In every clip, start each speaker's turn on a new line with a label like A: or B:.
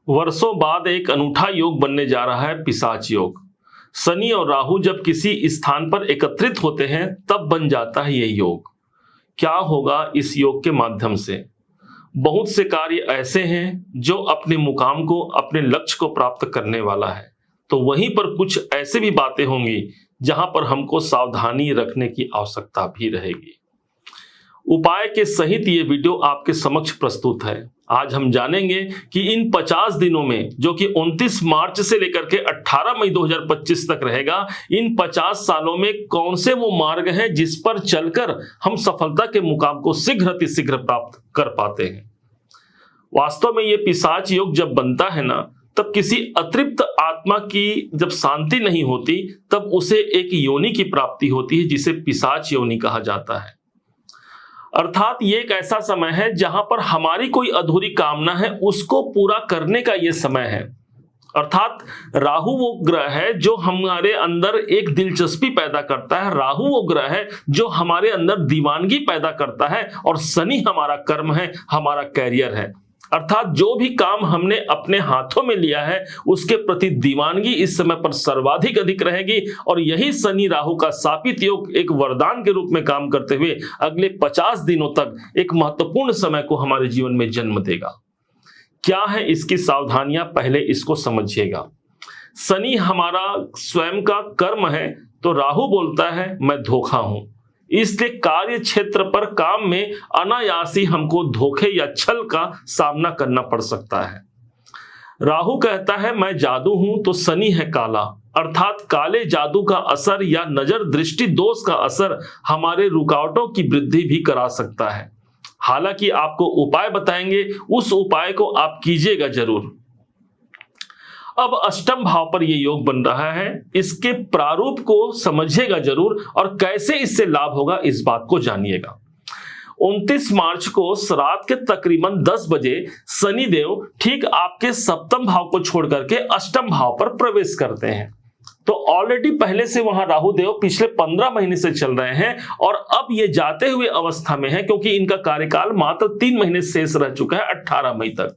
A: वर्षों बाद एक अनूठा योग बनने जा रहा है पिशाच योग। शनि और राहु जब किसी स्थान पर एकत्रित होते हैं तब बन जाता है ये योग। क्या होगा इस योग के माध्यम से? बहुत से कार्य ऐसे हैं जो अपने मुकाम को, अपने लक्ष्य को प्राप्त करने वाला है, तो वहीं पर कुछ ऐसे भी बातें होंगी जहां पर हमको सावधानी रखने की आवश्यकता भी रहेगी। उपाय के सहित ये वीडियो आपके समक्ष प्रस्तुत है। आज हम जानेंगे कि इन 50 दिनों में, जो कि 29 मार्च से लेकर के 18 मई 2025 तक रहेगा, इन 50 सालों में कौन से वो मार्ग हैं जिस पर चलकर हम सफलता के मुकाम को शीघ्र अतिशीघ्र प्राप्त कर पाते हैं। वास्तव में ये पिशाच योग जब बनता है ना, तब किसी अतृप्त आत्मा की जब शांति नहीं होती तब उसे एक योनि की प्राप्ति होती है जिसे पिशाच योनि कहा जाता है। अर्थात ये एक ऐसा समय है जहां पर हमारी कोई अधूरी कामना है उसको पूरा करने का ये समय है। अर्थात राहु वो ग्रह है जो हमारे अंदर एक दिलचस्पी पैदा करता है, राहु वो ग्रह है जो हमारे अंदर दीवानगी पैदा करता है, और शनि हमारा कर्म है, हमारा कैरियर है। अर्थात जो भी काम हमने अपने हाथों में लिया है उसके प्रति दीवानगी इस समय पर सर्वाधिक अधिक रहेगी, और यही शनि राहु का शापित योग एक वरदान के रूप में काम करते हुए अगले 50 दिनों तक एक महत्वपूर्ण समय को हमारे जीवन में जन्म देगा। क्या है इसकी सावधानियां, पहले इसको समझिएगा। शनि हमारा स्वयं का कर्म है, तो राहु बोलता है मैं धोखा हूं, इसलिए कार्य क्षेत्र पर काम में अनायासी हमको धोखे या छल का सामना करना पड़ सकता है। राहु कहता है मैं जादू हूं, तो शनि है काला, अर्थात काले जादू का असर या नजर दृष्टि दोष का असर हमारे रुकावटों की वृद्धि भी करा सकता है। हालांकि आपको उपाय बताएंगे, उस उपाय को आप कीजिएगा जरूर। अब अष्टम भाव पर यह योग बन रहा है, इसके प्रारूप को समझिएगा जरूर, और कैसे इससे लाभ होगा इस बात को जानिएगा। 29 मार्च को रात के तकरीबन 10 बजे शनिदेव ठीक आपके सप्तम भाव को छोड़ करके अष्टम भाव पर प्रवेश करते हैं। तो ऑलरेडी पहले से वहां राहु देव पिछले 15 महीने से चल रहे हैं, और अब ये जाते हुए अवस्था में है क्योंकि इनका कार्यकाल मात्र 3 महीने शेष रह चुका है 18 मई तक।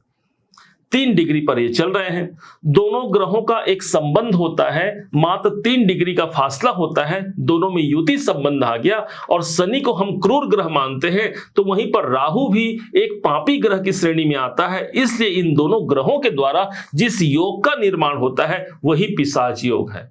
A: 3 डिग्री पर ये चल रहे हैं। दोनों ग्रहों का एक संबंध होता है, मात्र 3 डिग्री का फासला होता है, दोनों में युति संबंध आ गया। और शनि को हम क्रूर ग्रह मानते हैं, तो वहीं पर राहु भी एक पापी ग्रह की श्रेणी में आता है। इसलिए इन दोनों ग्रहों के द्वारा जिस योग का निर्माण होता है वही पिशाच योग है।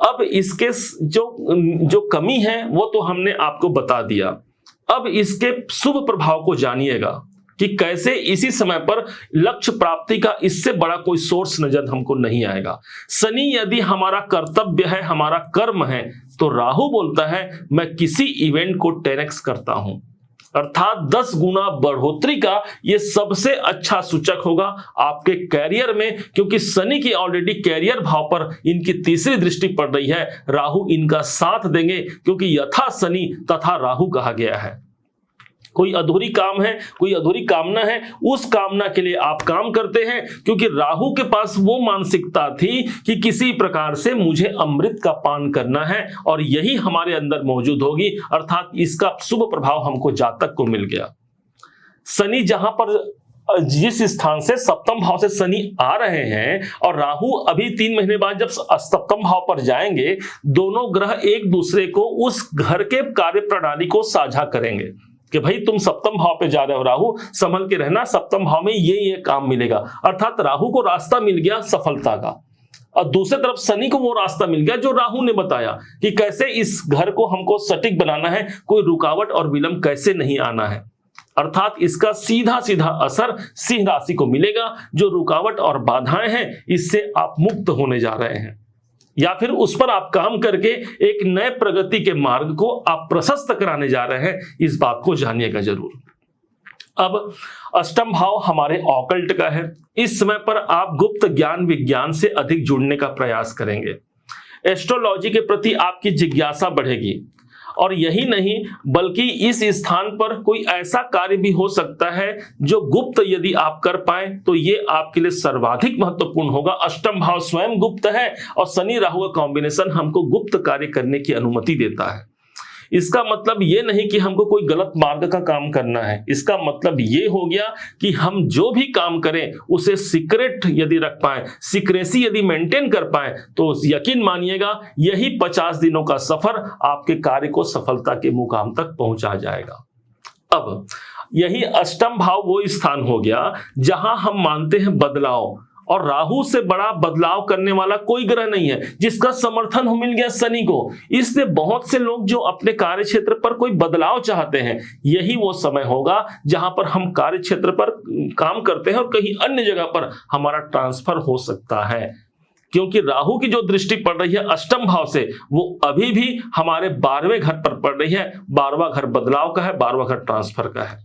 A: अब इसके जो कमी है वो तो हमने आपको बता दिया। अब इसके शुभ प्रभाव को जानिएगा कि कैसे इसी समय पर लक्ष्य प्राप्ति का इससे बड़ा कोई सोर्स नजर हमको नहीं आएगा। शनि यदि हमारा कर्तव्य है, हमारा कर्म है, तो राहु बोलता है मैं किसी इवेंट को 10x करता हूं, अर्थात 10 गुना बढ़ोतरी का ये सबसे अच्छा सूचक होगा आपके कैरियर में, क्योंकि शनि की ऑलरेडी कैरियर भाव पर इनकी तीसरी दृष्टि पड़ रही है। राहु इनका साथ देंगे, क्योंकि यथा शनि तथा राहु कहा गया है। कोई अधूरी काम है, कोई अधूरी कामना है, उस कामना के लिए आप काम करते हैं, क्योंकि राहु के पास वो मानसिकता थी कि किसी प्रकार से मुझे अमृत का पान करना है, और यही हमारे अंदर मौजूद होगी। अर्थात इसका शुभ प्रभाव हमको जातक को मिल गया। शनि जहां पर जिस स्थान से सप्तम भाव से शनि आ रहे हैं, और राहु अभी 3 महीने बाद जब सप्तम भाव पर जाएंगे, दोनों ग्रह एक दूसरे को उस घर के कार्य प्रणाली को साझा करेंगे कि भाई तुम सप्तम भाव पे जा रहे हो राहु, संभल के रहना, सप्तम भाव में ये काम मिलेगा। अर्थात राहु को रास्ता मिल गया सफलता का, और दूसरी तरफ शनि को वो रास्ता मिल गया जो राहु ने बताया कि कैसे इस घर को हमको सटीक बनाना है, कोई रुकावट और विलंब कैसे नहीं आना है। अर्थात इसका सीधा सीधा असर सिंह राशि को मिलेगा। जो रुकावट और बाधाएं हैं इससे आप मुक्त होने जा रहे हैं, या फिर उस पर आप काम करके एक नए प्रगति के मार्ग को आप प्रशस्त कराने जा रहे हैं। इस बात को जानिएगा जरूर। अब अष्टम भाव हमारे ऑकल्ट का है। इस समय पर आप गुप्त ज्ञान विज्ञान से अधिक जुड़ने का प्रयास करेंगे। एस्ट्रोलॉजी के प्रति आपकी जिज्ञासा बढ़ेगी, और यही नहीं बल्कि इस स्थान पर कोई ऐसा कार्य भी हो सकता है जो गुप्त यदि आप कर पाए तो ये आपके लिए सर्वाधिक महत्वपूर्ण होगा। अष्टम भाव स्वयं गुप्त है, और शनि राहु का कॉम्बिनेशन हमको गुप्त कार्य करने की अनुमति देता है। इसका मतलब ये नहीं कि हमको कोई गलत मार्ग का काम करना है। इसका मतलब ये हो गया कि हम जो भी काम करें उसे सीक्रेट यदि रख पाए, सीक्रेसी यदि मेंटेन कर पाए, तो यकीन मानिएगा यही 50 दिनों का सफर आपके कार्य को सफलता के मुकाम तक पहुंचा जाएगा। अब यही अष्टम भाव वो स्थान हो गया जहां हम मानते हैं बदलाव, और राहु से बड़ा बदलाव करने वाला कोई ग्रह नहीं है, जिसका समर्थन मिल गया शनि को। इसलिए बहुत से लोग जो अपने कार्य क्षेत्र पर कोई बदलाव चाहते हैं, यही वो समय होगा जहां पर हम कार्य क्षेत्र पर काम करते हैं और कहीं अन्य जगह पर हमारा ट्रांसफर हो सकता है। क्योंकि राहु की जो दृष्टि पड़ रही है अष्टम भाव से, वो अभी भी हमारे 12वें घर पर पड़ रही है। 12वां घर बदलाव का है, 12वां घर ट्रांसफर का है।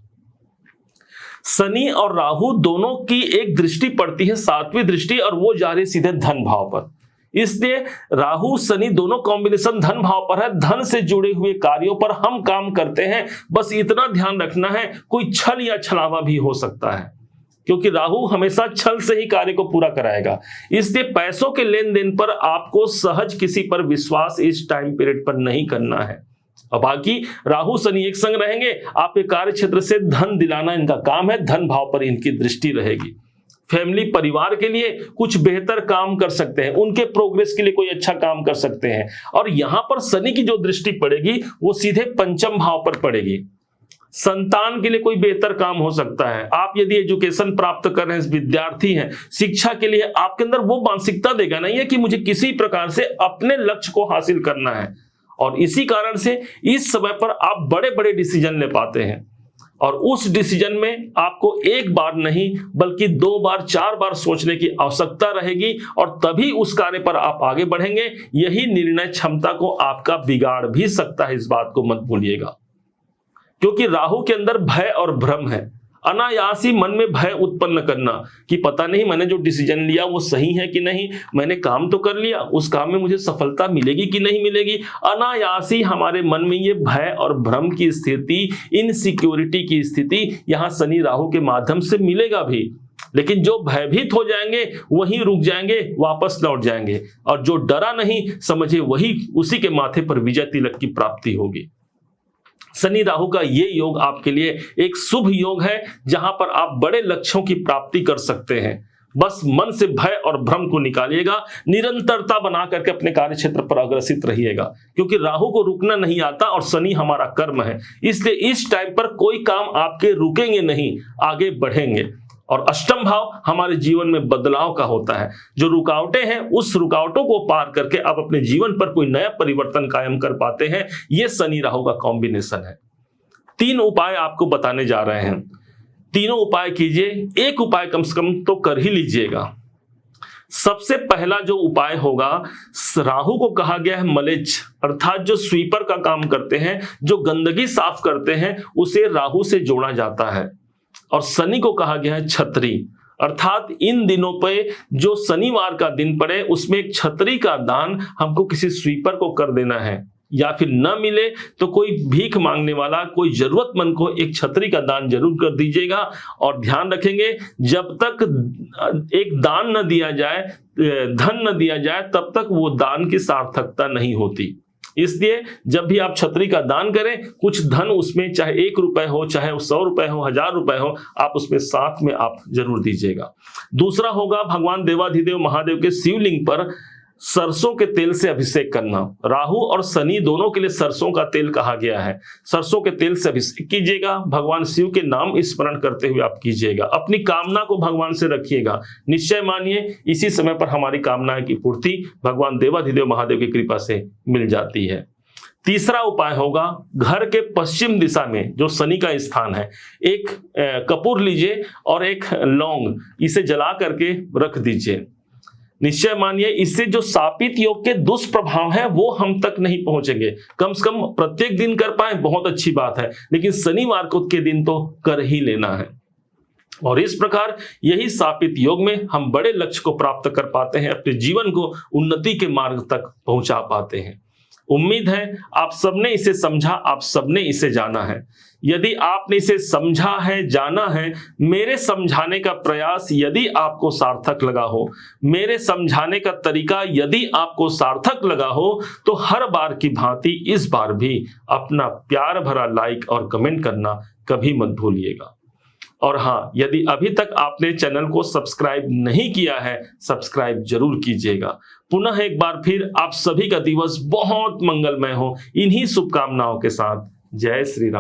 A: शनि और राहु दोनों की एक दृष्टि पड़ती है, 7वीं दृष्टि, और वो जा रही सीधे धन भाव पर। इसलिए राहु शनि दोनों कॉम्बिनेशन धन भाव पर है। धन से जुड़े हुए कार्यों पर हम काम करते हैं, बस इतना ध्यान रखना है कोई छल या छलावा भी हो सकता है, क्योंकि राहु हमेशा छल से ही कार्य को पूरा कराएगा। इसलिए पैसों के लेन देन पर आपको सहज किसी पर विश्वास इस टाइम पीरियड पर नहीं करना है। और बाकी राहु शनि एक संग रहेंगे, आपके कार्य क्षेत्र से धन दिलाना इनका काम है, धन भाव पर इनकी दृष्टि रहेगी। फैमिली परिवार के लिए कुछ बेहतर काम कर सकते हैं, उनके प्रोग्रेस के लिए कोई अच्छा काम कर सकते हैं। और यहां पर शनि की जो दृष्टि पड़ेगी वो सीधे पंचम भाव पर पड़ेगी। संतान के लिए कोई बेहतर काम हो सकता है। आप यदि एजुकेशन प्राप्त कर रहे हैं, विद्यार्थी हैं, शिक्षा के लिए आपके अंदर वो मानसिकता देगा नहीं है कि मुझे किसी प्रकार से अपने लक्ष्य को हासिल करना है, और इसी कारण से इस समय पर आप बड़े बड़े डिसीजन ले पाते हैं। और उस डिसीजन में आपको एक बार नहीं बल्कि 2 बार 4 बार सोचने की आवश्यकता रहेगी, और तभी उस कार्य पर आप आगे बढ़ेंगे। यही निर्णय क्षमता को आपका बिगाड़ भी सकता है, इस बात को मत भूलिएगा। क्योंकि राहु के अंदर भय और भ्रम है। अनायास ही मन में भय उत्पन्न करना कि पता नहीं मैंने जो डिसीजन लिया वो सही है कि नहीं, मैंने काम तो कर लिया, उस काम में मुझे सफलता मिलेगी कि नहीं मिलेगी। अनायास ही हमारे मन में ये भय और भ्रम की स्थिति, इनसिक्योरिटी की स्थिति यहाँ शनि राहु के माध्यम से मिलेगा भी। लेकिन जो भयभीत हो जाएंगे वहीं रुक जाएंगे, वापस लौट जाएंगे, और जो डरा नहीं समझे वही उसी के माथे पर विजय तिलक की प्राप्ति होगी। शनि राहु का ये योग आपके लिए एक शुभ योग है, जहां पर आप बड़े लक्ष्यों की प्राप्ति कर सकते हैं। बस मन से भय और भ्रम को निकालिएगा, निरंतरता बना करके अपने कार्य क्षेत्र पर अग्रसित रहिएगा, क्योंकि राहु को रुकना नहीं आता और शनि हमारा कर्म है। इसलिए इस टाइम पर कोई काम आपके रुकेंगे नहीं, आगे बढ़ेंगे। और अष्टम भाव हमारे जीवन में बदलाव का होता है। जो रुकावटें हैं उस रुकावटों को पार करके आप अपने जीवन पर कोई नया परिवर्तन कायम कर पाते हैं। यह शनि राहु का कॉम्बिनेशन है। 3 उपाय आपको बताने जा रहे हैं, तीनों उपाय कीजिए, एक उपाय कम से कम तो कर ही लीजिएगा। सबसे पहला जो उपाय होगा, राहु को कहा गया है मलेच्छ, अर्थात जो स्वीपर का काम करते हैं, जो गंदगी साफ करते हैं, उसे राहु से जोड़ा जाता है। और शनि को कहा गया है छतरी, अर्थात इन दिनों पे जो शनिवार का दिन पड़े उसमें एक छतरी का दान हमको किसी स्वीपर को कर देना है, या फिर न मिले तो कोई भीख मांगने वाला, कोई जरूरतमंद को एक छतरी का दान जरूर कर दीजिएगा। और ध्यान रखेंगे जब तक एक दान न दिया जाए, धन न दिया जाए, तब तक वो दान की सार्थकता नहीं होती। इसलिए जब भी आप छतरी का दान करें, कुछ धन उसमें, चाहे 1 रुपए हो, चाहे 100 रुपए हो, 1000 रुपए हो, आप उसमें साथ में आप जरूर दीजिएगा। दूसरा होगा भगवान देवाधिदेव महादेव के शिवलिंग पर सरसों के तेल से अभिषेक करना। राहु और शनि दोनों के लिए सरसों का तेल कहा गया है। सरसों के तेल से अभिषेक कीजिएगा, भगवान शिव के नाम स्मरण करते हुए आप कीजिएगा। अपनी कामना को भगवान से रखिएगा, निश्चय मानिए इसी समय पर हमारी कामनाएं की पूर्ति भगवान देवाधिदेव महादेव की कृपा से मिल जाती है। तीसरा उपाय होगा, घर के पश्चिम दिशा में जो शनि का स्थान है, एक कपूर लीजिए और एक लौंग, इसे जला करके रख दीजिए। निश्चय मानिए इससे जो शापित योग के दुष्प्रभाव हैं वो हम तक नहीं पहुंचेंगे। कम से कम प्रत्येक दिन कर पाए बहुत अच्छी बात है, लेकिन शनिवार को के दिन तो कर ही लेना है। और इस प्रकार यही शापित योग में हम बड़े लक्ष्य को प्राप्त कर पाते हैं, अपने जीवन को उन्नति के मार्ग तक पहुंचा पाते हैं। उम्मीद है आप सबने इसे समझा, आप सबने इसे जाना है। यदि आपने इसे समझा है, जाना है, मेरे समझाने का प्रयास यदि आपको सार्थक लगा हो, मेरे समझाने का तरीका यदि आपको सार्थक लगा हो, तो हर बार की भांति इस बार भी अपना प्यार भरा लाइक और कमेंट करना कभी मत भूलिएगा। और हाँ, यदि अभी तक आपने चैनल को सब्सक्राइब नहीं किया है, सब्सक्राइब जरूर कीजिएगा। पुनः एक बार फिर आप सभी का दिवस बहुत मंगलमय हो, इन्हीं शुभकामनाओं के साथ। जय श्री राम।